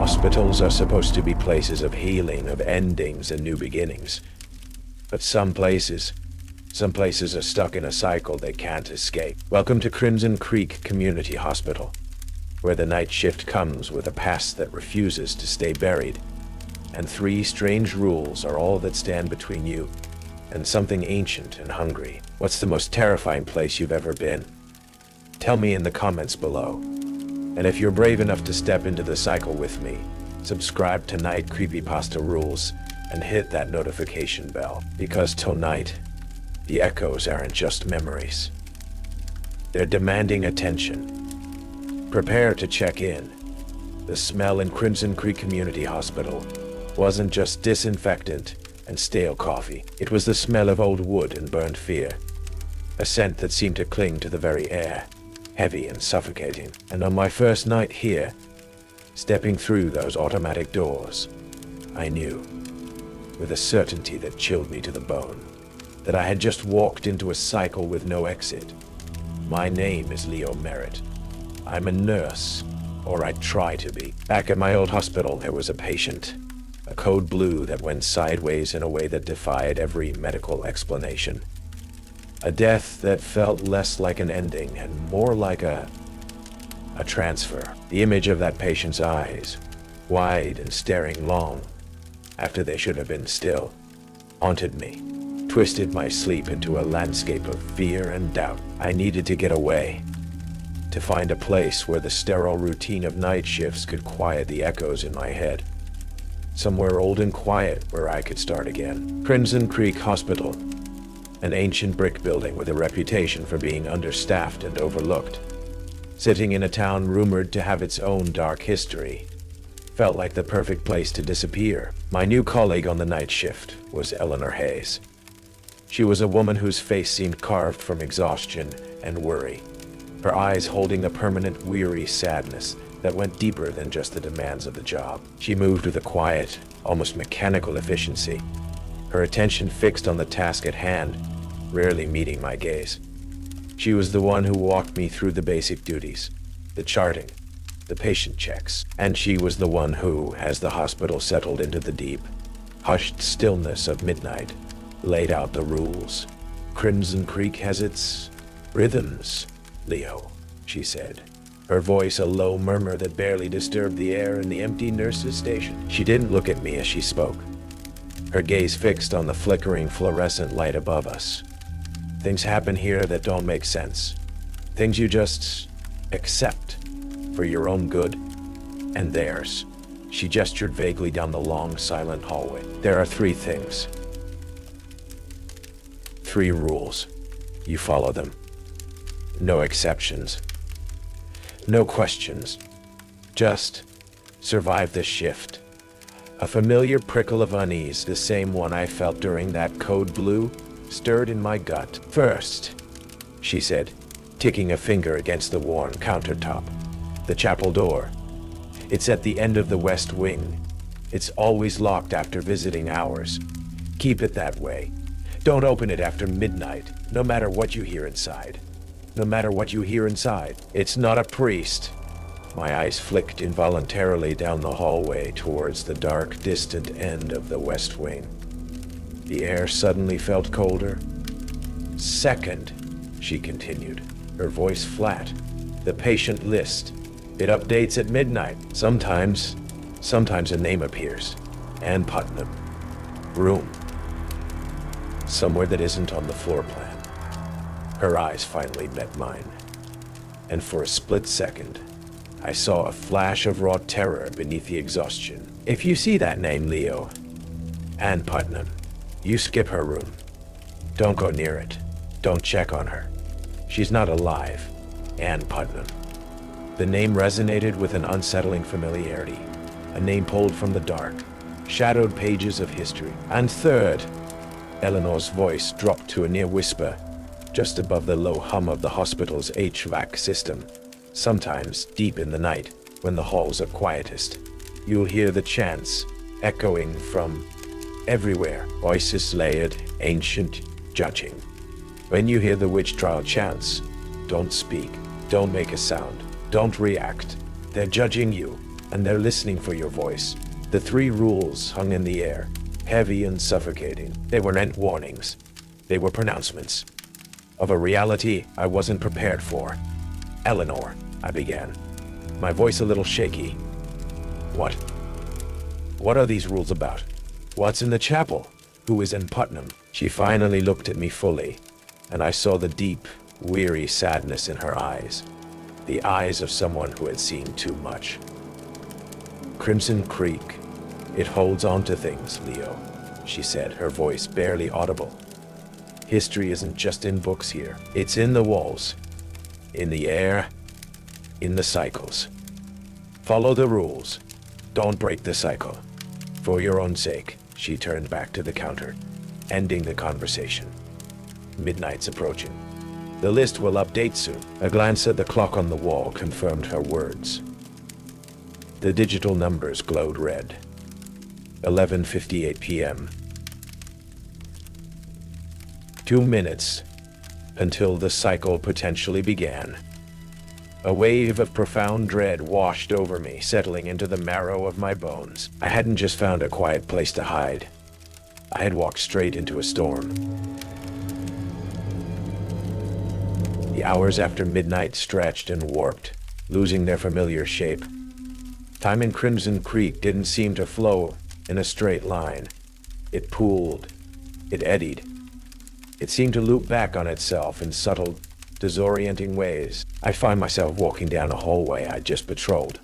Hospitals are supposed to be places of healing, of endings and new beginnings. But some places are stuck in a cycle they can't escape. Welcome to Crimson Creek Community Hospital, where the night shift comes with a past that refuses to stay buried, and 3 strange rules are all that stand between you and something ancient and hungry. What's the most terrifying place you've ever been? Tell me in the comments below. And if you're brave enough to step into the cycle with me, subscribe to Night Creepypasta Rules and hit that notification bell, because tonight, the echoes aren't just memories. They're demanding attention. Prepare to check in. The smell in Crimson Creek Community Hospital wasn't just disinfectant and stale coffee. It was the smell of old wood and burned fear. A scent that seemed to cling to the very air, heavy and suffocating. And on my first night here, stepping through those automatic doors, I knew, with a certainty that chilled me to the bone, that I had just walked into a cycle with no exit. My name is Leo Merritt. I'm a nurse, or I try to be. Back at my old hospital, there was a patient, a code blue that went sideways in a way that defied every medical explanation. A death that felt less like an ending and more like a transfer. The image of that patient's eyes, wide and staring long, after they should have been still, haunted me, twisted my sleep into a landscape of fear and doubt. I needed to get away, to find a place where the sterile routine of night shifts could quiet the echoes in my head. Somewhere old and quiet where I could start again. Crimson Creek Hospital, an ancient brick building with a reputation for being understaffed and overlooked, sitting in a town rumored to have its own dark history, felt like the perfect place to disappear. My new colleague on the night shift was Eleanor Hayes. She was a woman whose face seemed carved from exhaustion and worry, her eyes holding a permanent weary sadness that went deeper than just the demands of the job. She moved with a quiet, almost mechanical efficiency, her attention fixed on the task at hand, rarely meeting my gaze. She was the one who walked me through the basic duties, the charting, the patient checks, and she was the one who, as the hospital settled into the deep, hushed stillness of midnight, laid out the rules. Crimson Creek has its rhythms, Leo, she said, her voice a low murmur that barely disturbed the air in the empty nurse's station. She didn't look at me as she spoke, her gaze fixed on the flickering fluorescent light above us. Things happen here that don't make sense. Things you just accept for your own good and theirs. She gestured vaguely down the long, silent hallway. There are 3 things. 3 rules. You follow them. No exceptions. No questions. Just survive the shift. A familiar prickle of unease, the same one I felt during that code blue, stirred in my gut. First, she said, ticking a finger against the worn countertop. The chapel door. It's at the end of the west wing. It's always locked after visiting hours. Keep it that way. Don't open it after midnight, no matter what you hear inside. No matter what you hear inside. It's not a priest. My eyes flicked involuntarily down the hallway towards the dark, distant end of the west wing. The air suddenly felt colder. Second, she continued, her voice flat, the patient list. It updates at midnight. Sometimes a name appears. Ann Putnam. Room. Somewhere that isn't on the floor plan. Her eyes finally met mine, and for a split second, I saw a flash of raw terror beneath the exhaustion. If you see that name, Leo, Ann Putnam, you skip her room. Don't go near it. Don't check on her. She's not alive. Ann Putnam. The name resonated with an unsettling familiarity, a name pulled from the dark, shadowed pages of history. And third, Eleanor's voice dropped to a near whisper, just above the low hum of the hospital's HVAC system. Sometimes, deep in the night, when the halls are quietest, you'll hear the chants echoing from everywhere, voices layered, ancient, judging. When you hear the witch trial chants, don't speak, don't make a sound, don't react. They're judging you, and they're listening for your voice. The 3 rules hung in the air, heavy and suffocating. They weren't warnings. They were pronouncements of a reality I wasn't prepared for. Eleanor, I began, my voice a little shaky. What? What are these rules about? What's in the chapel? Who is Ann Putnam? She finally looked at me fully, and I saw the deep, weary sadness in her eyes. The eyes of someone who had seen too much. Crimson Creek. It holds on to things, Leo, she said, her voice barely audible. History isn't just in books here. It's in the walls, in the air, in the cycles. Follow the rules. Don't break the cycle. For your own sake. She turned back to the counter, ending the conversation. Midnight's approaching. The list will update soon. A glance at the clock on the wall confirmed her words. The digital numbers glowed red. 11:58 p.m. 2 minutes until the cycle potentially began. A wave of profound dread washed over me, settling into the marrow of my bones. I hadn't just found a quiet place to hide. I had walked straight into a storm. The hours after midnight stretched and warped, losing their familiar shape. Time in Crimson Creek didn't seem to flow in a straight line. It pooled. It eddied. It seemed to loop back on itself in subtle, disorienting ways. I find myself walking down a hallway I'd just patrolled,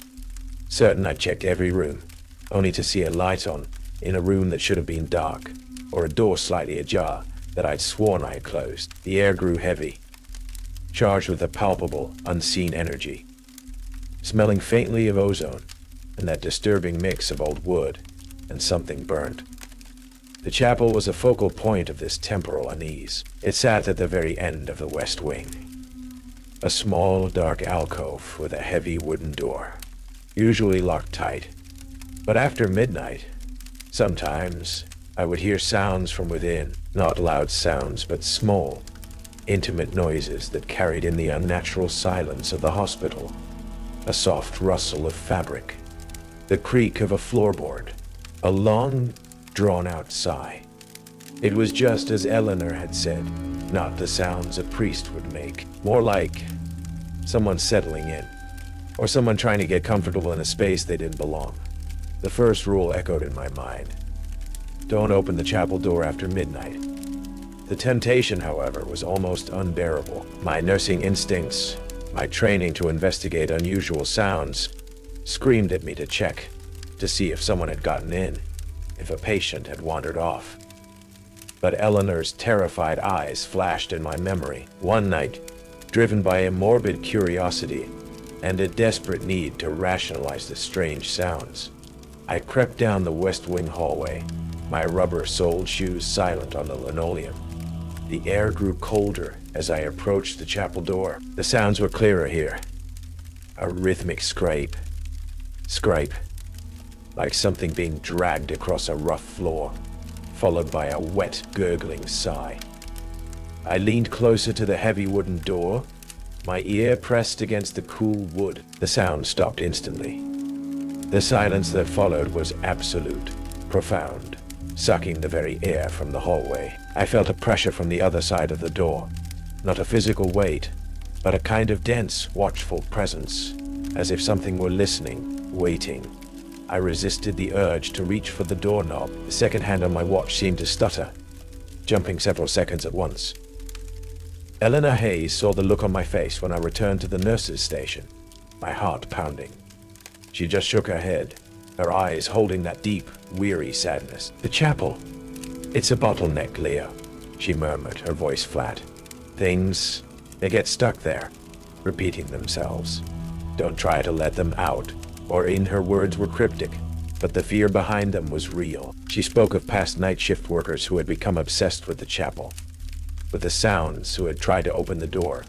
certain I'd checked every room, only to see a light on in a room that should have been dark, or a door slightly ajar that I'd sworn I had closed. The air grew heavy, charged with a palpable, unseen energy, smelling faintly of ozone and that disturbing mix of old wood and something burnt. The chapel was a focal point of this temporal unease. It sat at the very end of the west wing. A small, dark alcove with a heavy wooden door, usually locked tight. But after midnight, sometimes I would hear sounds from within, not loud sounds, but small, intimate noises that carried in the unnatural silence of the hospital. A soft rustle of fabric, the creak of a floorboard, a long, drawn-out sigh. It was just as Eleanor had said, not the sounds a priest would make, more like someone settling in, or someone trying to get comfortable in a space they didn't belong. The first rule echoed in my mind. Don't open the chapel door after midnight. The temptation, however, was almost unbearable. My nursing instincts, my training to investigate unusual sounds, screamed at me to check, to see if someone had gotten in, if a patient had wandered off. But Eleanor's terrified eyes flashed in my memory. One night, driven by a morbid curiosity and a desperate need to rationalize the strange sounds, I crept down the West Wing hallway, my rubber-soled shoes silent on the linoleum. The air grew colder as I approached the chapel door. The sounds were clearer here. A rhythmic scrape, like something being dragged across a rough floor, followed by a wet, gurgling sigh. I leaned closer to the heavy wooden door, my ear pressed against the cool wood. The sound stopped instantly. The silence that followed was absolute, profound, sucking the very air from the hallway. I felt a pressure from the other side of the door, not a physical weight, but a kind of dense, watchful presence, as if something were listening, waiting. I resisted the urge to reach for the doorknob. The second hand on my watch seemed to stutter, jumping several seconds at once. Eleanor Hayes saw the look on my face when I returned to the nurse's station, my heart pounding. She just shook her head, her eyes holding that deep, weary sadness. The chapel. It's a bottleneck, Leo, she murmured, her voice flat. Things, they get stuck there, repeating themselves. Don't try to let them out. Or in her words were cryptic, but the fear behind them was real. She spoke of past night shift workers who had become obsessed with the chapel, with the sounds, who had tried to open the door,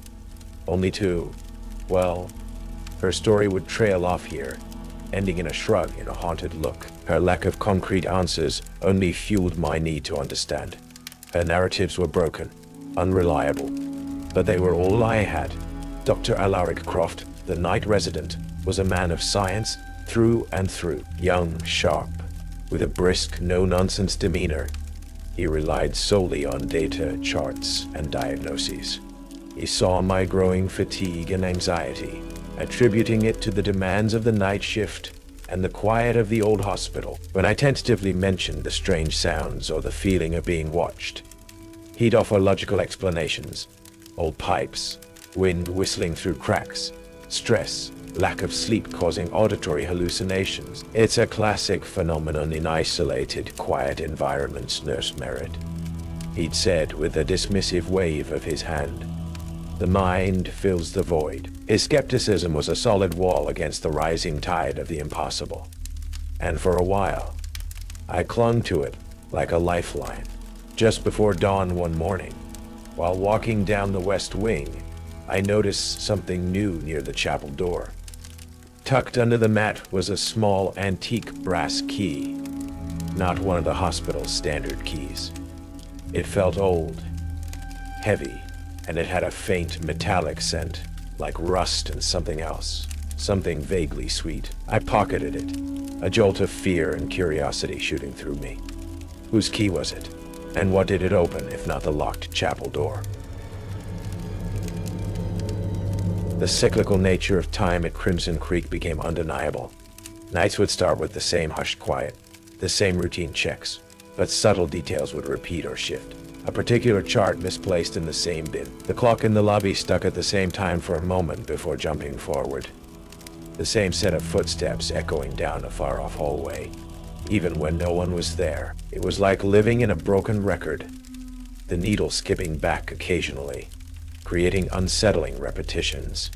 only to, well, her story would trail off here, ending in a shrug and a haunted look. Her lack of concrete answers only fueled my need to understand. Her narratives were broken, unreliable, but they were all I had. Dr. Alaric Croft, the night resident, was a man of science through and through, young, sharp, with a brisk, no-nonsense demeanor. He relied solely on data, charts, and diagnoses. He saw my growing fatigue and anxiety, attributing it to the demands of the night shift and the quiet of the old hospital. When I tentatively mentioned the strange sounds or the feeling of being watched, he'd offer logical explanations. Old pipes, wind whistling through cracks, stress, lack of sleep causing auditory hallucinations. It's a classic phenomenon in isolated, quiet environments, Nurse Merritt, he'd said with a dismissive wave of his hand. The mind fills the void. His skepticism was a solid wall against the rising tide of the impossible. And for a while, I clung to it like a lifeline. Just before dawn one morning, while walking down the west wing, I noticed something new near the chapel door. Tucked under the mat was a small antique brass key, not one of the hospital's standard keys. It felt old, heavy, and it had a faint metallic scent, like rust and something else, something vaguely sweet. I pocketed it, a jolt of fear and curiosity shooting through me. Whose key was it? And what did it open if not the locked chapel door? The cyclical nature of time at Crimson Creek became undeniable. Nights would start with the same hushed quiet, the same routine checks, but subtle details would repeat or shift. A particular chart misplaced in the same bin. The clock in the lobby stuck at the same time for a moment before jumping forward. The same set of footsteps echoing down a far-off hallway. Even when no one was there, it was like living in a broken record, the needle skipping back occasionally, creating unsettling repetitions.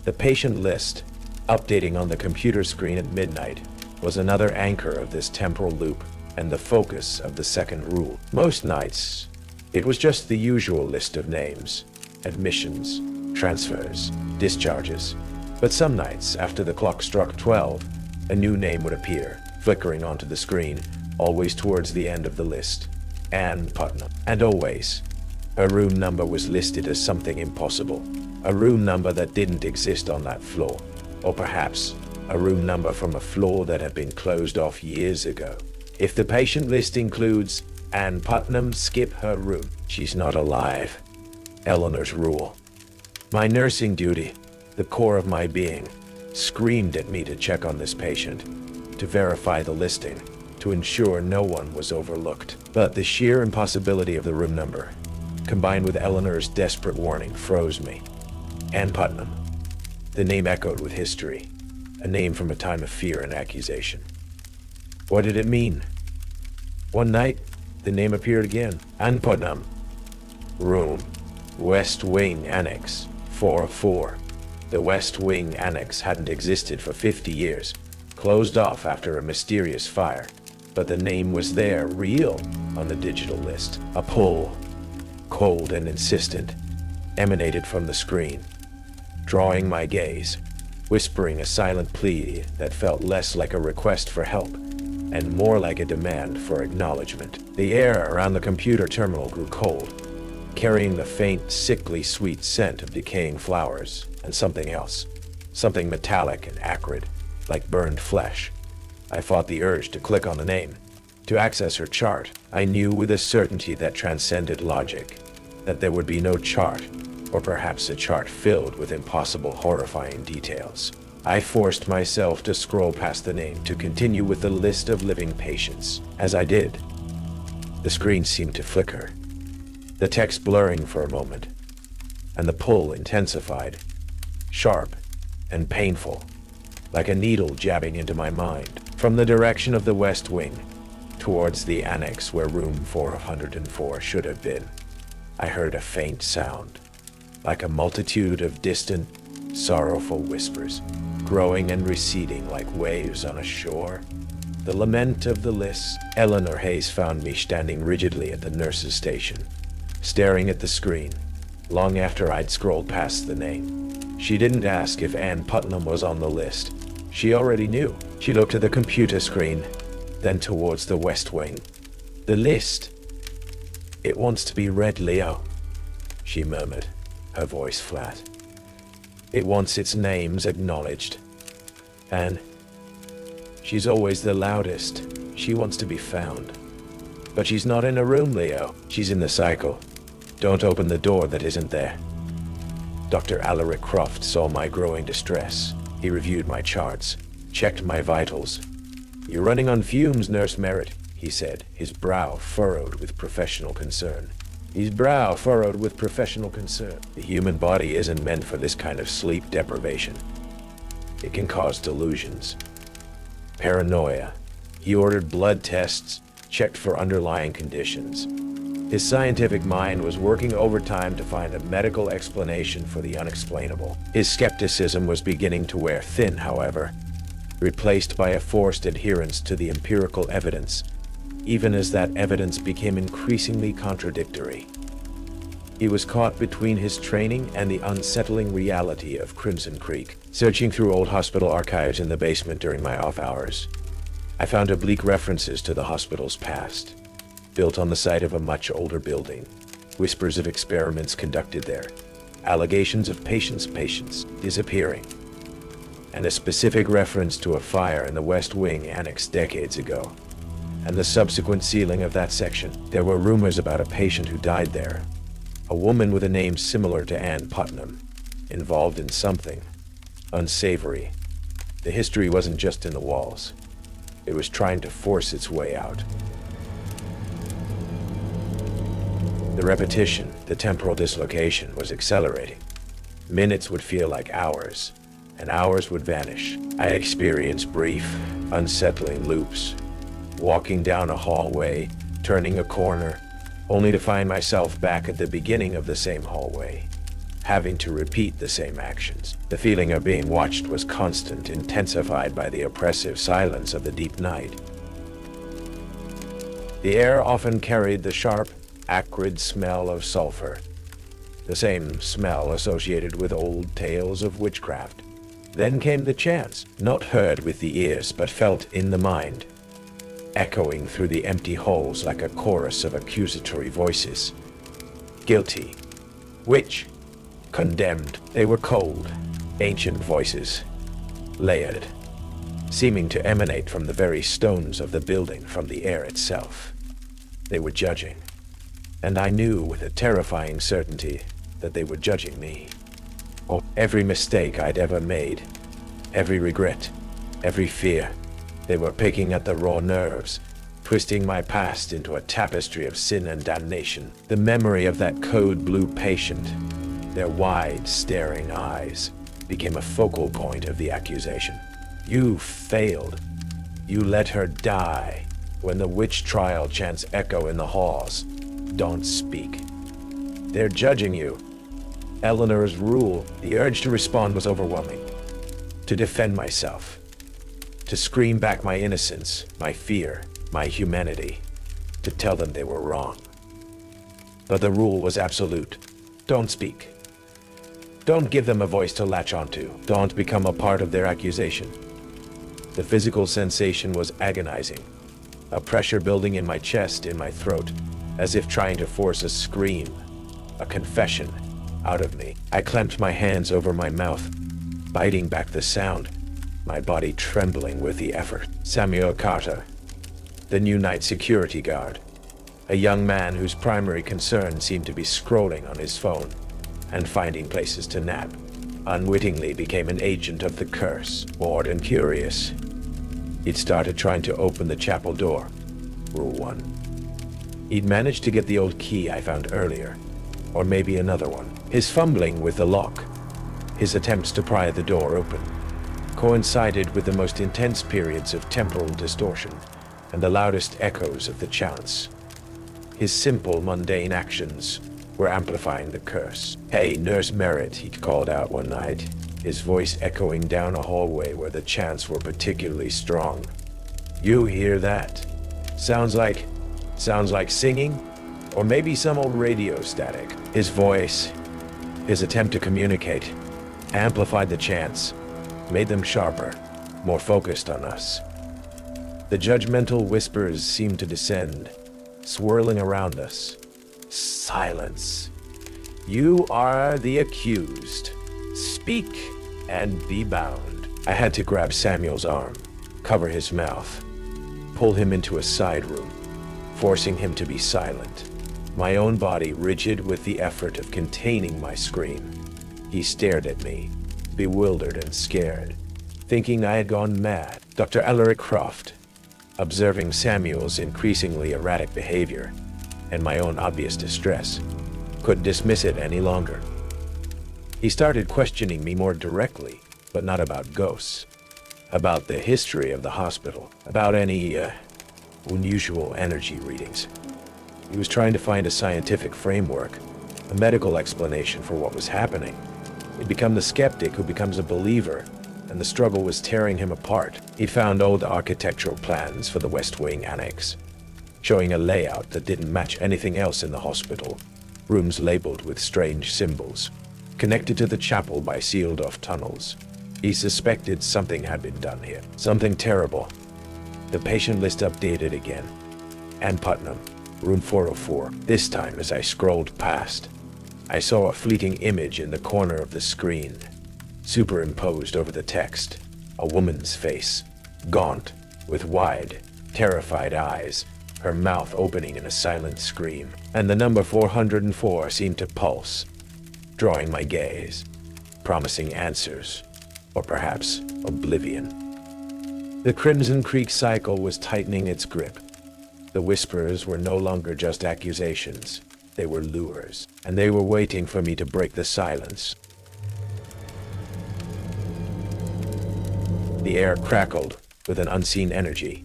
The patient list, updating on the computer screen at midnight, was another anchor of this temporal loop and the focus of the second rule. Most nights, it was just the usual list of names, admissions, transfers, discharges. But some nights, after the clock struck 12, a new name would appear, flickering onto the screen, always towards the end of the list. Ann Putnam. And always, her room number was listed as something impossible. A room number that didn't exist on that floor. Or perhaps, a room number from a floor that had been closed off years ago. If the patient list includes Ann Putnam, skip her room. She's not alive. Eleanor's rule. My nursing duty, the core of my being, screamed at me to check on this patient, to verify the listing, to ensure no one was overlooked. But the sheer impossibility of the room number, combined with Eleanor's desperate warning, froze me. Ann Putnam. The name echoed with history, a name from a time of fear and accusation. What did it mean? One night, the name appeared again. Ann Putnam. Room. West Wing Annex 404. The West Wing Annex hadn't existed for 50 years, closed off after a mysterious fire. But the name was there, real, on the digital list. A pull, cold and insistent, emanated from the screen, drawing my gaze, whispering a silent plea that felt less like a request for help and more like a demand for acknowledgement. The air around the computer terminal grew cold, carrying the faint, sickly sweet scent of decaying flowers and something else, something metallic and acrid, like burned flesh. I fought the urge to click on the name, to access her chart. I knew with a certainty that transcended logic that there would be no chart, or perhaps a chart filled with impossible, horrifying details. I forced myself to scroll past the name to continue with the list of living patients. As I did, the screen seemed to flicker, the text blurring for a moment, and the pull intensified, sharp and painful, like a needle jabbing into my mind. From the direction of the West Wing, towards the annex where room 404 should have been, I heard a faint sound, like a multitude of distant, sorrowful whispers, growing and receding like waves on a shore. The lament of the list. Eleanor Hayes found me standing rigidly at the nurse's station, staring at the screen, long after I'd scrolled past the name. She didn't ask if Ann Putnam was on the list. She already knew. She looked at the computer screen, then towards the West Wing. The list. It wants to be read, Leo, she murmured, her voice flat. It wants its names acknowledged. And She's always the loudest. She wants to be found. But she's not in a room, Leo. She's in the cycle. Don't open the door that isn't there. Dr. Alaric Croft saw my growing distress. He reviewed my charts, checked my vitals. "You're running on fumes, Nurse Merritt," he said, his brow furrowed with professional concern. The human body isn't meant for this kind of sleep deprivation. It can cause delusions. Paranoia. He ordered blood tests, checked for underlying conditions. His scientific mind was working overtime to find a medical explanation for the unexplainable. His skepticism was beginning to wear thin, however, replaced by a forced adherence to the empirical evidence, even as that evidence became increasingly contradictory. He was caught between his training and the unsettling reality of Crimson Creek. Searching through old hospital archives in the basement during my off hours, I found oblique references to the hospital's past, built on the site of a much older building, whispers of experiments conducted there, allegations of patients disappearing, and a specific reference to a fire in the West Wing annex decades ago, and the subsequent sealing of that section. There were rumors about a patient who died there, a woman with a name similar to Ann Putnam, involved in something unsavory. The history wasn't just in the walls. It was trying to force its way out. The repetition, the temporal dislocation, was accelerating. Minutes would feel like hours, and hours would vanish. I experienced brief, unsettling loops, walking down a hallway, turning a corner, only to find myself back at the beginning of the same hallway, having to repeat the same actions. The feeling of being watched was constant, intensified by the oppressive silence of the deep night. The air often carried the sharp, acrid smell of sulfur, the same smell associated with old tales of witchcraft. Then came the chants, not heard with the ears but felt in the mind, echoing through the empty halls like a chorus of accusatory voices. Guilty. Witch. Condemned. They were cold, ancient voices, layered, seeming to emanate from the very stones of the building, from the air itself. They were judging, and I knew with a terrifying certainty that they were judging me. Oh, every mistake I'd ever made, every regret, every fear. They were picking at the raw nerves, twisting my past into a tapestry of sin and damnation. The memory of that code blue patient, their wide, staring eyes, became a focal point of the accusation. You failed. You let her die. When the witch trial chants echo in the halls, don't speak. They're judging you. Eleanor's rule. The urge to respond was overwhelming. To defend myself. To scream back my innocence, my fear, my humanity. To tell them they were wrong. But the rule was absolute. Don't speak. Don't give them a voice to latch onto. Don't become a part of their accusation. The physical sensation was agonizing. A pressure building in my chest, in my throat, as if trying to force a scream, a confession, out of me. I clamped my hands over my mouth, biting back the sound, my body trembling with the effort. Samuel Carter, the new night security guard, a young man whose primary concern seemed to be scrolling on his phone and finding places to nap, unwittingly became an agent of the curse. Bored and curious, he'd started trying to open the chapel door. Rule 1. He'd managed to get the old key I found earlier, or maybe another one. His fumbling with the lock, his attempts to pry the door open, coincided with the most intense periods of temporal distortion and the loudest echoes of the chants. His simple, mundane actions were amplifying the curse. "Hey, Nurse Merritt," he'd called out one night, his voice echoing down a hallway where the chants were particularly strong. "You hear that? Sounds like singing? Or maybe some old radio static." His voice, his attempt to communicate, amplified the chants, made them sharper, more focused on us. The judgmental whispers seemed to descend, swirling around us. "Silence. You are the accused. Speak and be bound." I had to grab Samuel's arm. cover his mouth, pull him into a side room, forcing him to be silent, my own body rigid with the effort of containing my scream. He stared at me, bewildered and scared, thinking I had gone mad. Dr. Ellery Croft, observing Samuel's increasingly erratic behavior and my own obvious distress, couldn't dismiss it any longer. He started questioning me more directly, but not about ghosts, about the history of the hospital, about any unusual energy readings. He was trying to find a scientific framework, a medical explanation for what was happening. He'd become the skeptic who becomes a believer, and the struggle was tearing him apart. He found old architectural plans for the West Wing Annex, showing a layout that didn't match anything else in the hospital. Rooms labeled with strange symbols, connected to the chapel by sealed-off tunnels. He suspected something had been done here, something terrible. The patient list updated again. Ann Putnam, room 404. This time, as I scrolled past, I saw a fleeting image in the corner of the screen, superimposed over the text. A woman's face, gaunt, with wide, terrified eyes, her mouth opening in a silent scream, and the number 404 seemed to pulse, drawing my gaze, promising answers, or perhaps oblivion. The Crimson Creek cycle was tightening its grip. The whispers were no longer just accusations, they were lures, and they were waiting for me to break the silence. The air crackled with an unseen energy,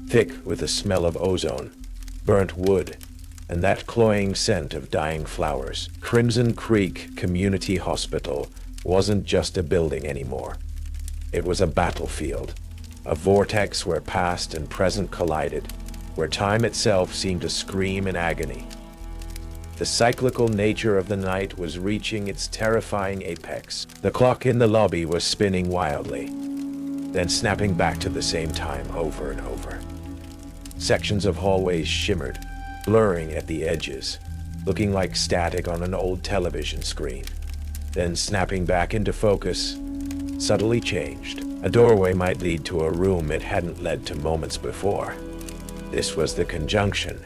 thick with the smell of ozone, burnt wood, and that cloying scent of dying flowers. Crimson Creek Community Hospital wasn't just a building anymore. It was a battlefield, a vortex where past and present collided, where time itself seemed to scream in agony. The cyclical nature of the night was reaching its terrifying apex. The clock in the lobby was spinning wildly, then snapping back to the same time over and over. Sections of hallways shimmered, blurring at the edges, looking like static on an old television screen, then snapping back into focus, subtly changed. A doorway might lead to a room it hadn't led to moments before. This was the conjunction,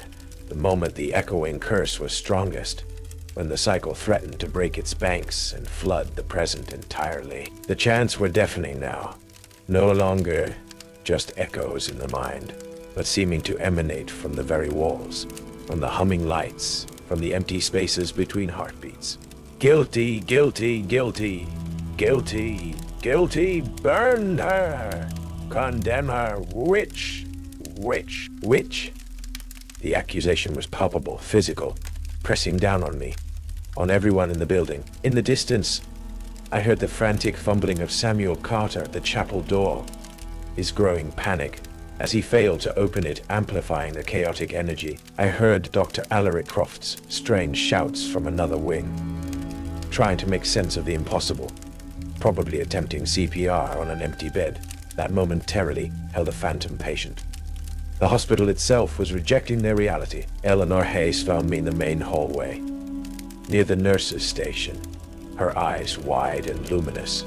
the moment the echoing curse was strongest, when the cycle threatened to break its banks and flood the present entirely. The chants were deafening now, no longer just echoes in the mind, but seeming to emanate from the very walls, from the humming lights, from the empty spaces between heartbeats. Guilty, guilty, guilty, guilty, guilty, burn her, condemn her, witch, witch, witch. The accusation was palpable, physical, pressing down on me, on everyone in the building. In the distance, I heard the frantic fumbling of Samuel Carter at the chapel door, his growing panic as he failed to open it, amplifying the chaotic energy. I heard Dr. Ellery Croft's strange shouts from another wing, trying to make sense of the impossible, probably attempting CPR on an empty bed that momentarily held a phantom patient. The hospital itself was rejecting their reality. Eleanor Hayes found me in the main hallway, near the nurse's station, her eyes wide and luminous,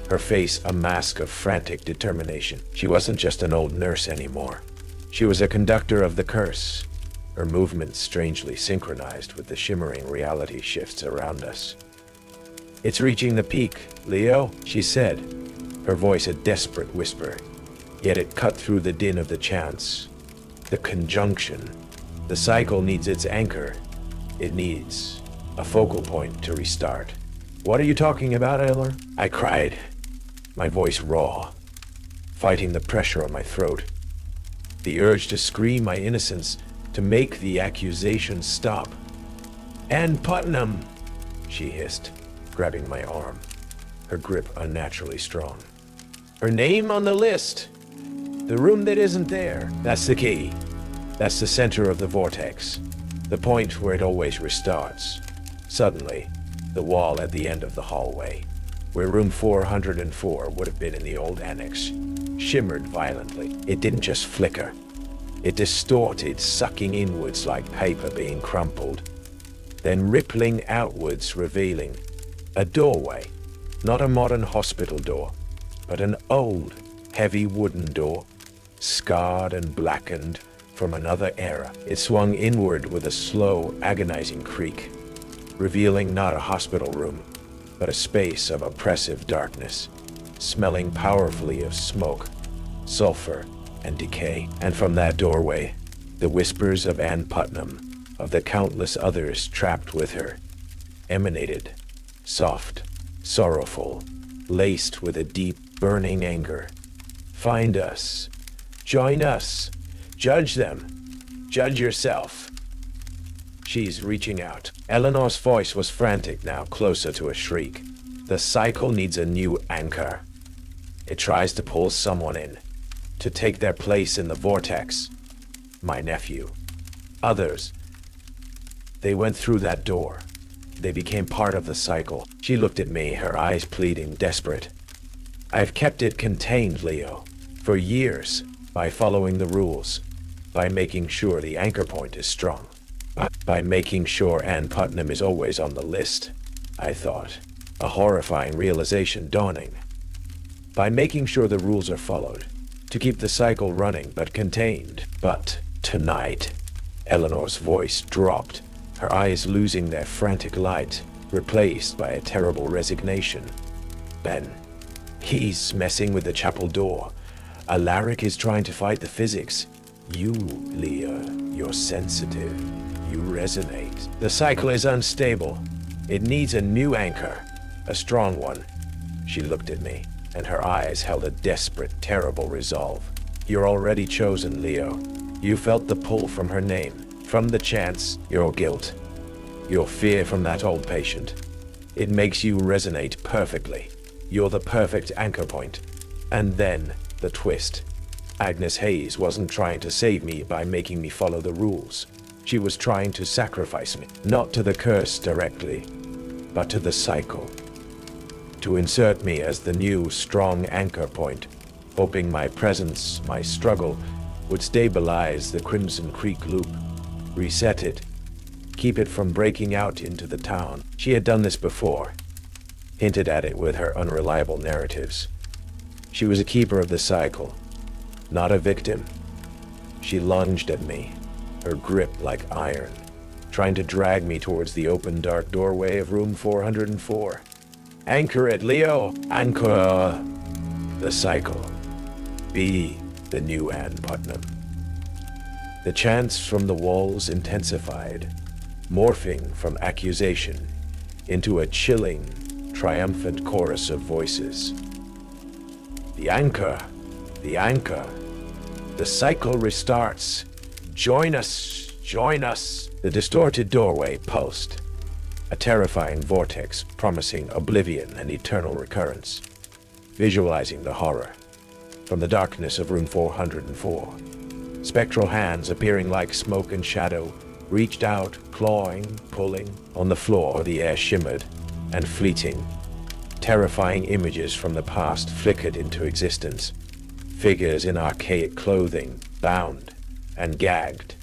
her face a mask of frantic determination. She wasn't just an old nurse anymore. She was a conductor of the curse, her movements strangely synchronized with the shimmering reality shifts around us. "It's reaching the peak, Leo," she said, her voice a desperate whisper, yet it cut through the din of the chants. The conjunction. The cycle needs its anchor. It needs a focal point to restart. "What are you talking about, Eleanor?" I cried, my voice raw, fighting the pressure on my throat. The urge to scream my innocence, to make the accusation stop. "Ann Putnam," she hissed, grabbing my arm, her grip unnaturally strong. "Her name on the list. The room that isn't there. That's the key. That's the center of the vortex. The point where it always restarts." Suddenly, the wall at the end of the hallway, where room 404 would have been in the old annex, shimmered violently. It didn't just flicker. It distorted, sucking inwards like paper being crumpled, then rippling outwards, revealing a doorway. Not a modern hospital door, but an old, heavy wooden door, scarred and blackened from another era. It swung inward with a slow, agonizing creak, revealing not a hospital room, but a space of oppressive darkness, smelling powerfully of smoke, sulfur, and decay. And from that doorway, the whispers of Ann Putnam, of the countless others trapped with her, emanated, soft, sorrowful, laced with a deep, burning anger. Find us. Join us. Judge them. Judge yourself. She's reaching out. Eleanor's voice was frantic now, closer to a shriek. The cycle needs a new anchor. It tries to pull someone in, to take their place in the vortex. My nephew. Others. They went through that door. They became part of the cycle. She looked at me, her eyes pleading, desperate. I've kept it contained, Leo, for years, by following the rules, by making sure the anchor point is strong, by making sure Ann Putnam is always on the list, I thought, a horrifying realization dawning. By making sure the rules are followed, to keep the cycle running but contained. But tonight, Eleanor's voice dropped, her eyes losing their frantic light, replaced by a terrible resignation. Ben, he's messing with the chapel door. Alaric is trying to fight the physics. You, Leo, you're sensitive. You resonate. The cycle is unstable. It needs a new anchor, a strong one. She looked at me, and her eyes held a desperate, terrible resolve. You're already chosen, Leo. You felt the pull from her name, from the chants, your guilt, your fear from that old patient. It makes you resonate perfectly. You're the perfect anchor point. And then, the twist. Agnes Hayes wasn't trying to save me by making me follow the rules. She was trying to sacrifice me, not to the curse directly, but to the cycle. To insert me as the new, strong anchor point, hoping my presence, my struggle, would stabilize the Crimson Creek loop, reset it, keep it from breaking out into the town. She had done this before, hinted at it with her unreliable narratives. She was a keeper of the cycle, not a victim. She lunged at me, her grip like iron, trying to drag me towards the open dark doorway of room 404. Anchor it, Leo! Anchor the cycle. Be the new Ann Putnam. The chants from the walls intensified, morphing from accusation into a chilling, triumphant chorus of voices. The anchor, the anchor. The cycle restarts. Join us, join us. The distorted doorway pulsed, a terrifying vortex promising oblivion and eternal recurrence. Visualizing the horror, from the darkness of room 404, spectral hands appearing like smoke and shadow reached out, clawing, pulling. On the floor, the air shimmered and fleeting. Terrifying images from the past flickered into existence. Figures in archaic clothing, bound and gagged.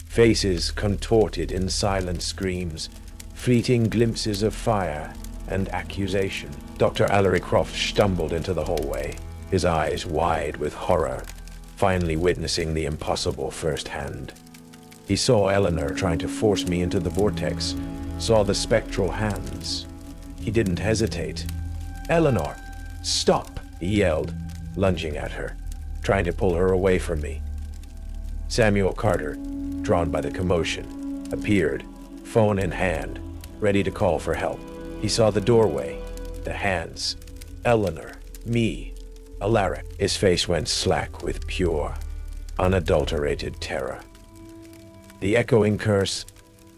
Faces contorted in silent screams. Fleeting glimpses of fire and accusation. Dr. Alaric Croft stumbled into the hallway, his eyes wide with horror, finally witnessing the impossible firsthand. He saw Eleanor trying to force me into the vortex, saw the spectral hands. He didn't hesitate. Eleanor, stop, he yelled, lunging at her, trying to pull her away from me. Samuel Carter, drawn by the commotion, appeared, phone in hand, ready to call for help. He saw the doorway, the hands, Eleanor, me, Alaric. His face went slack with pure, unadulterated terror. The echoing curse,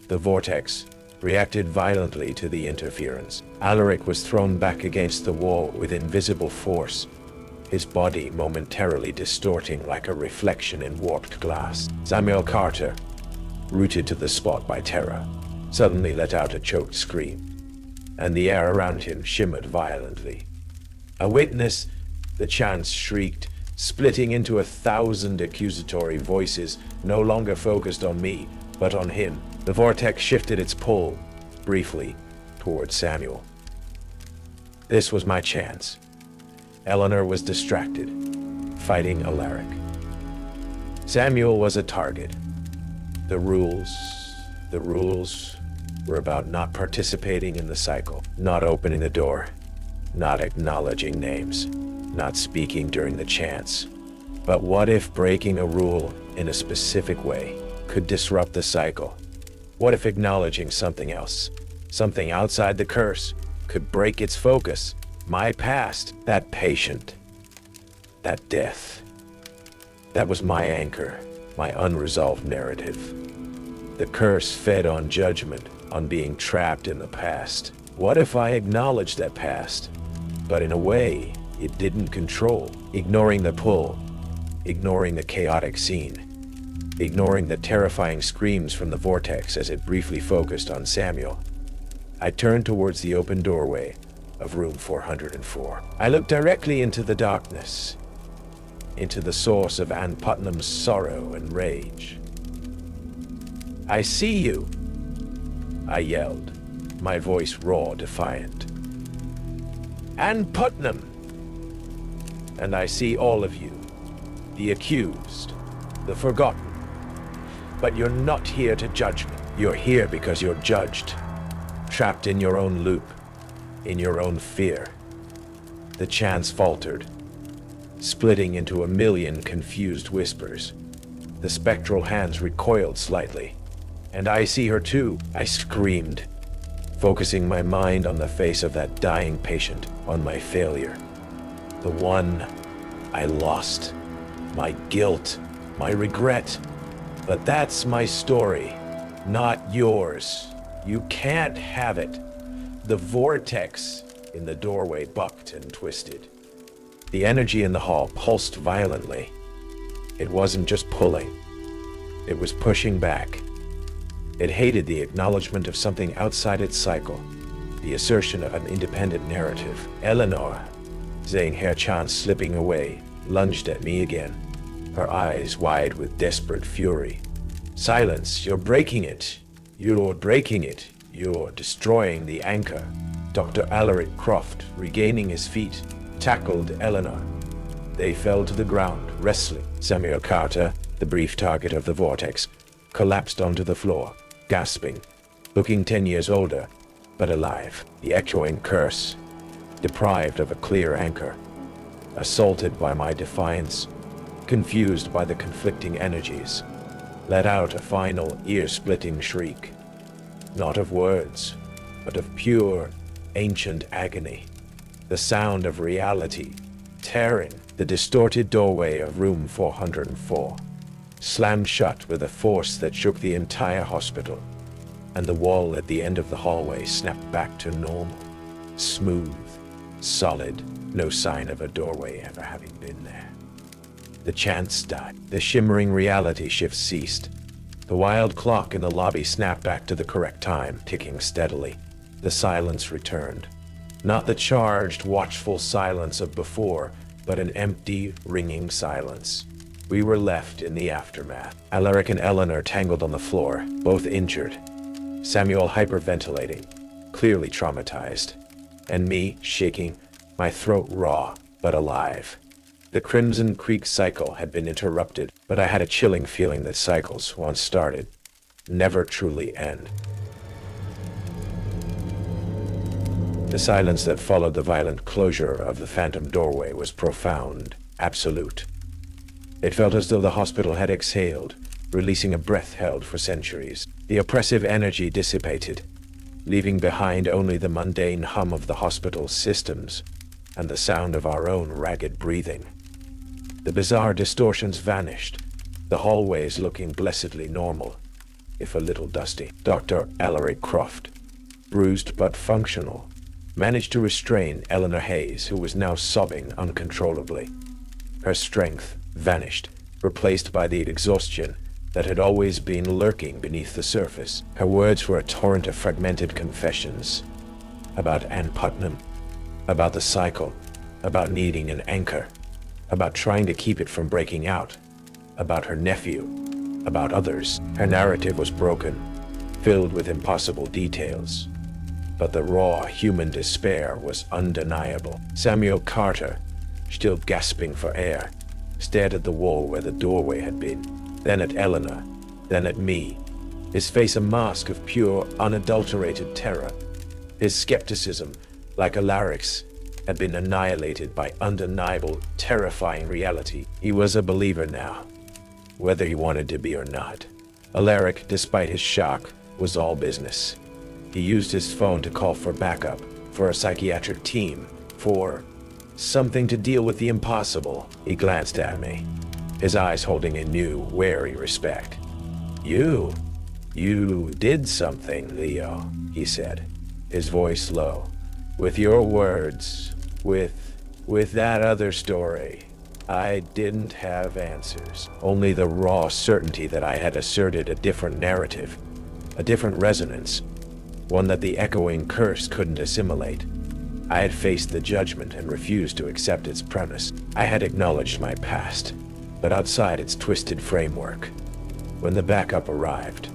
the vortex, reacted violently to the interference. Alaric was thrown back against the wall with invisible force, his body momentarily distorting like a reflection in warped glass. Samuel Carter, rooted to the spot by terror, suddenly let out a choked scream, and the air around him shimmered violently. A witness, the chants shrieked, splitting into 1,000 accusatory voices, no longer focused on me, but on him. The vortex shifted its pull, briefly, towards Samuel. This was my chance. Eleanor was distracted, fighting Alaric. Samuel was a target. The rules were about not participating in the cycle, not opening the door, not acknowledging names, not speaking during the chants. But what if breaking a rule in a specific way could disrupt the cycle? What if acknowledging something else, something outside the curse, could break its focus? My past, that patient, that death. That was my anchor, my unresolved narrative. The curse fed on judgment, on being trapped in the past. What if I acknowledged that past, but in a way it didn't control, ignoring the pull, ignoring the chaotic scene, ignoring the terrifying screams from the vortex as it briefly focused on Samuel? I turned towards the open doorway of room 404. I looked directly into the darkness, into the source of Ann Putnam's sorrow and rage. "I see you," I yelled, my voice raw, defiant. "Ann Putnam! And I see all of you, the accused, the forgotten. But you're not here to judge me. You're here because you're judged, trapped in your own loop, in your own fear." The chants faltered, splitting into a million confused whispers. The spectral hands recoiled slightly. "And I see her too," I screamed, focusing my mind on the face of that dying patient, on my failure. The one I lost, my guilt, my regret. But that's my story, not yours. You can't have it. The vortex in the doorway bucked and twisted. The energy in the hall pulsed violently. It wasn't just pulling, it was pushing back. It hated the acknowledgement of something outside its cycle, the assertion of an independent narrative. Eleanor, saying her chants slipping away, lunged at me again, her eyes wide with desperate fury. "Silence, you're breaking it. You're breaking it. You're destroying the anchor." Dr. Alaric Croft, regaining his feet, tackled Eleanor. They fell to the ground, wrestling. Samuel Carter, the brief target of the vortex, collapsed onto the floor, gasping, looking 10 years older, but alive. The echoing curse, deprived of a clear anchor, assaulted by my defiance, confused by the conflicting energies, let out a final ear-splitting shriek, not of words, but of pure, ancient agony. The sound of reality, tearing the distorted doorway of room 404, slammed shut with a force that shook the entire hospital, and the wall at the end of the hallway snapped back to normal, smooth, solid, no sign of a doorway ever having been there. The chants died. The shimmering reality shift ceased. The wild clock in the lobby snapped back to the correct time, ticking steadily. The silence returned. Not the charged, watchful silence of before, but an empty, ringing silence. We were left in the aftermath. Alaric and Eleanor tangled on the floor, both injured. Samuel hyperventilating, clearly traumatized. And me, shaking, my throat raw, but alive. The Crimson Creek cycle had been interrupted, but I had a chilling feeling that cycles, once started, never truly end. The silence that followed the violent closure of the phantom doorway was profound, absolute. It felt as though the hospital had exhaled, releasing a breath held for centuries. The oppressive energy dissipated, leaving behind only the mundane hum of the hospital's systems and the sound of our own ragged breathing. The bizarre distortions vanished, the hallways looking blessedly normal, if a little dusty. Dr. Alaric Croft, bruised but functional, managed to restrain Eleanor Hayes, who was now sobbing uncontrollably. Her strength vanished, replaced by the exhaustion that had always been lurking beneath the surface. Her words were a torrent of fragmented confessions about Ann Putnam, about the cycle, about needing an anchor, about trying to keep it from breaking out, about her nephew, about others. Her narrative was broken, filled with impossible details, but the raw human despair was undeniable. Samuel Carter, still gasping for air, stared at the wall where the doorway had been, then at Eleanor, then at me, his face a mask of pure, unadulterated terror. His skepticism, like Alaric's, had been annihilated by undeniable, terrifying reality. He was a believer now, whether he wanted to be or not. Alaric, despite his shock, was all business. He used his phone to call for backup, for a psychiatric team, for something to deal with the impossible. He glanced at me, his eyes holding a new, wary respect. You did something, Leo, he said, his voice low. With your words, with that other story, I didn't have answers. Only the raw certainty that I had asserted a different narrative, a different resonance, one that the echoing curse couldn't assimilate. I had faced the judgment and refused to accept its premise. I had acknowledged my past, but outside its twisted framework. When the backup arrived,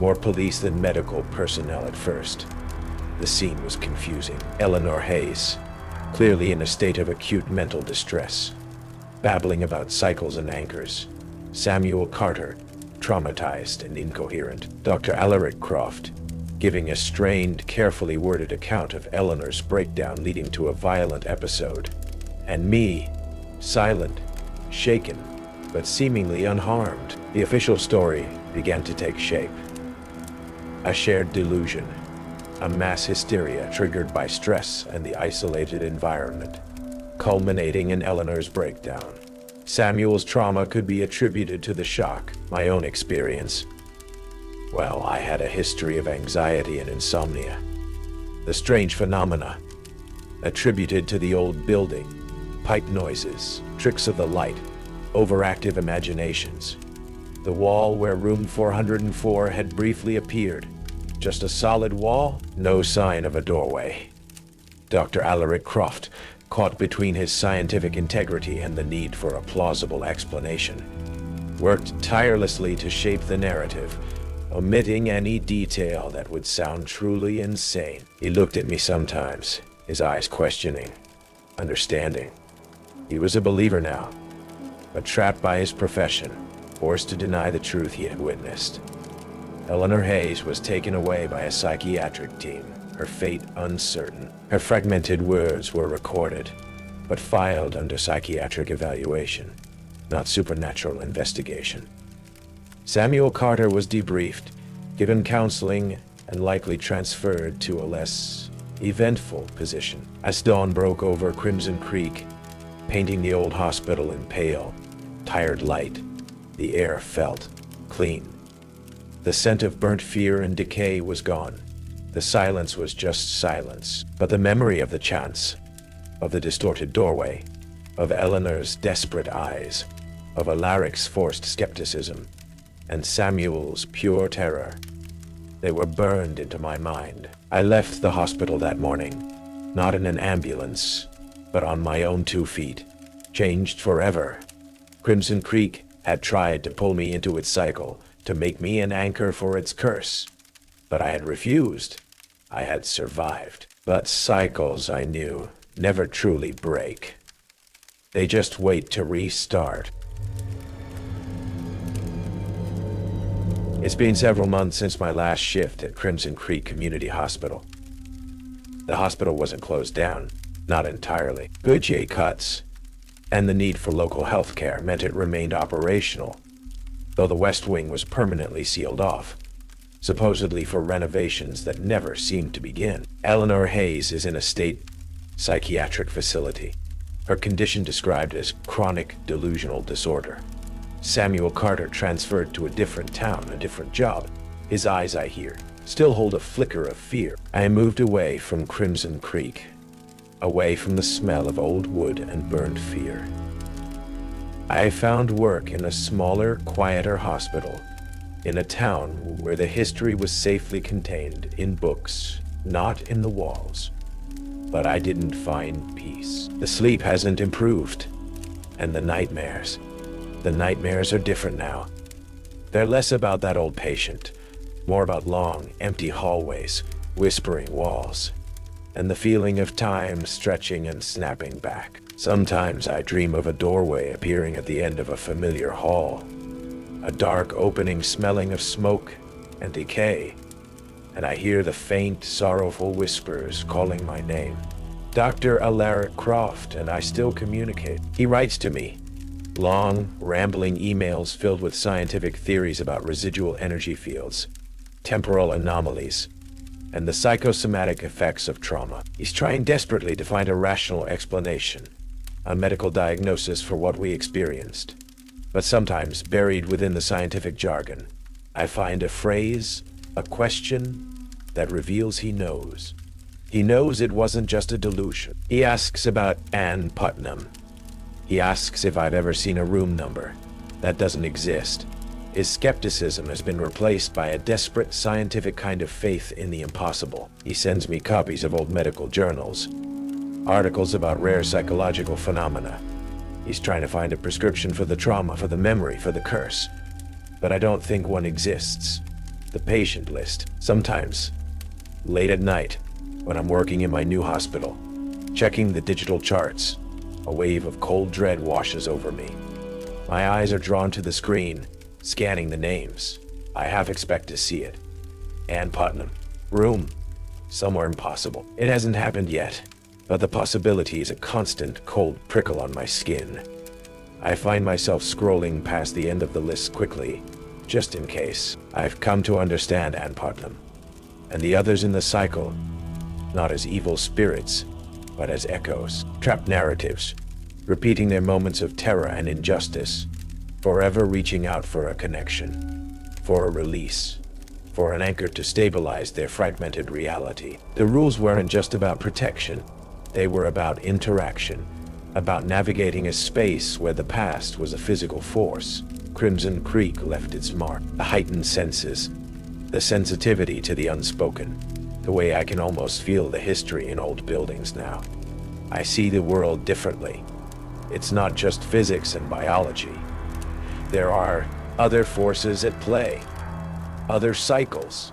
more police than medical personnel at first, the scene was confusing. Eleanor Hayes, clearly in a state of acute mental distress, babbling about cycles and anchors. Samuel Carter, traumatized and incoherent. Dr. Alaric Croft, giving a strained, carefully worded account of Eleanor's breakdown leading to a violent episode. And me, silent, shaken, but seemingly unharmed. The official story began to take shape. A shared delusion, a mass hysteria triggered by stress and the isolated environment, culminating in Eleanor's breakdown. Samuel's trauma could be attributed to the shock. My own experience, well, I had a history of anxiety and insomnia. The strange phenomena, attributed to the old building, pipe noises, tricks of the light, overactive imaginations. The wall where room 404 had briefly appeared. Just a solid wall, no sign of a doorway. Dr. Alaric Croft, caught between his scientific integrity and the need for a plausible explanation, worked tirelessly to shape the narrative, omitting any detail that would sound truly insane. He looked at me sometimes, his eyes questioning, understanding. He was a believer now, but trapped by his profession, forced to deny the truth he had witnessed. Eleanor Hayes was taken away by a psychiatric team, her fate uncertain. Her fragmented words were recorded, but filed under psychiatric evaluation, not supernatural investigation. Samuel Carter was debriefed, given counseling, and likely transferred to a less eventful position. As dawn broke over Crimson Creek, painting the old hospital in pale, tired light, the air felt clean. The scent of burnt fear and decay was gone. The silence was just silence, but the memory of the chants, of the distorted doorway, of Eleanor's desperate eyes, of Alaric's forced skepticism, and Samuel's pure terror, they were burned into my mind. I left the hospital that morning, not in an ambulance, but on my own 2 feet, changed forever. Crimson Creek had tried to pull me into its cycle, to make me an anchor for its curse. But I had refused. I had survived. But cycles, I knew, never truly break. They just wait to restart. It's been several months since my last shift at Crimson Creek Community Hospital. The hospital wasn't closed down, not entirely. Budget cuts and the need for local health care meant it remained operational, though the West Wing was permanently sealed off, supposedly for renovations that never seemed to begin. Eleanor Hayes is in a state psychiatric facility, her condition described as chronic delusional disorder. Samuel Carter transferred to a different town, a different job. His eyes, I hear, still hold a flicker of fear. I moved away from Crimson Creek, away from the smell of old wood and burned fear. I found work in a smaller, quieter hospital, in a town where the history was safely contained in books, not in the walls. But I didn't find peace. The sleep hasn't improved, and the nightmares are different now. They're less about that old patient, more about long, empty hallways, whispering walls, and the feeling of time stretching and snapping back. Sometimes I dream of a doorway appearing at the end of a familiar hall, a dark opening smelling of smoke and decay, and I hear the faint, sorrowful whispers calling my name. Dr. Alaric Croft and I still communicate. He writes to me, long, rambling emails filled with scientific theories about residual energy fields, temporal anomalies, and the psychosomatic effects of trauma. He's trying desperately to find a rational explanation, a medical diagnosis for what we experienced. But sometimes, buried within the scientific jargon, I find a phrase, a question that reveals he knows. He knows it wasn't just a delusion. He asks about Ann Putnam. He asks if I've ever seen a room number. That doesn't exist. His skepticism has been replaced by a desperate scientific kind of faith in the impossible. He sends me copies of old medical journals, articles about rare psychological phenomena. He's trying to find a prescription for the trauma, for the memory, for the curse. But I don't think one exists. The patient list. Sometimes, late at night, when I'm working in my new hospital, checking the digital charts, a wave of cold dread washes over me. My eyes are drawn to the screen, scanning the names. I half expect to see it. Ann Putnam. Room. Somewhere impossible. It hasn't happened yet, but the possibility is a constant cold prickle on my skin. I find myself scrolling past the end of the list quickly, just in case. I've come to understand Ann Putnam, and the others in the cycle, not as evil spirits, but as echoes, trapped narratives, repeating their moments of terror and injustice, forever reaching out for a connection, for a release, for an anchor to stabilize their fragmented reality. The rules weren't just about protection. They were about interaction, about navigating a space where the past was a physical force. Crimson Creek left its mark. The heightened senses, the sensitivity to the unspoken, the way I can almost feel the history in old buildings now. I see the world differently. It's not just physics and biology. There are other forces at play, other cycles,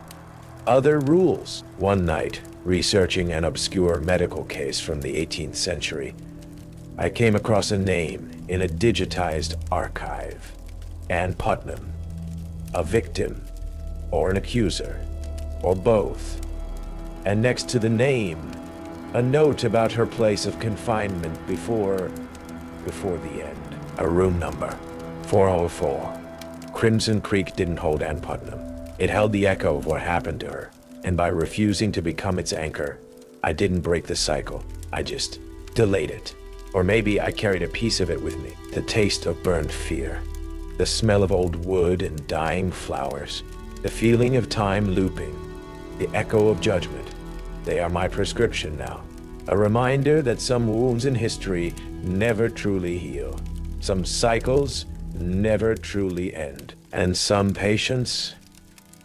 other rules. One night, researching an obscure medical case from the 18th century, I came across a name in a digitized archive. Ann Putnam. A victim, or an accuser, or both. And next to the name, a note about her place of confinement before the end. A room number, 404. Crimson Creek didn't hold Ann Putnam. It held the echo of what happened to her, and by refusing to become its anchor, I didn't break the cycle. I just delayed it. Or maybe I carried a piece of it with me. The taste of burned fear, the smell of old wood and dying flowers, the feeling of time looping, the echo of judgment. They are my prescription now. A reminder that some wounds in history never truly heal. Some cycles never truly end. And some patients,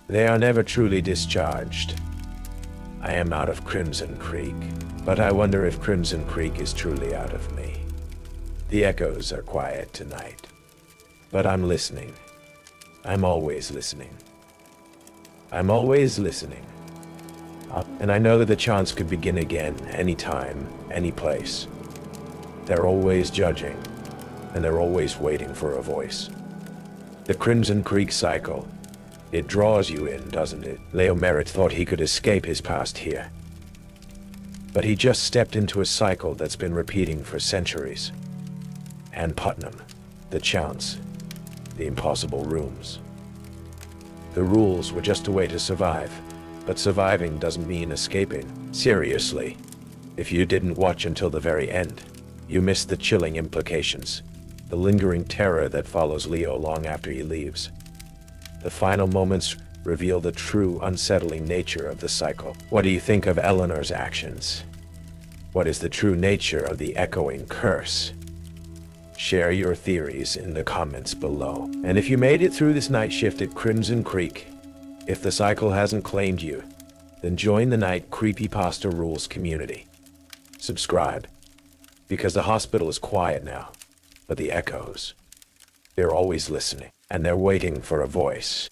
they are never truly discharged. I am out of Crimson Creek, but I wonder if Crimson Creek is truly out of me. The echoes are quiet tonight, but I'm listening. I'm always listening. I'm always listening. And I know that the chants could begin again, anytime, any place. They're always judging, and they're always waiting for a voice. The Crimson Creek cycle, it draws you in, doesn't it? Leo Merritt thought he could escape his past here. But he just stepped into a cycle that's been repeating for centuries. Ann Putnam, the chants, the impossible rooms. The rules were just a way to survive. But surviving doesn't mean escaping. Seriously, if you didn't watch until the very end, you missed the chilling implications, the lingering terror that follows Leo long after he leaves. The final moments reveal the true unsettling nature of the cycle. What do you think of Eleanor's actions? What is the true nature of the echoing curse? Share your theories in the comments below. And if you made it through this night shift at Crimson Creek, if the cycle hasn't claimed you, then join the Night Creepypasta Rules community. Subscribe, because the hospital is quiet now, but the echoes, they're always listening, and they're waiting for a voice.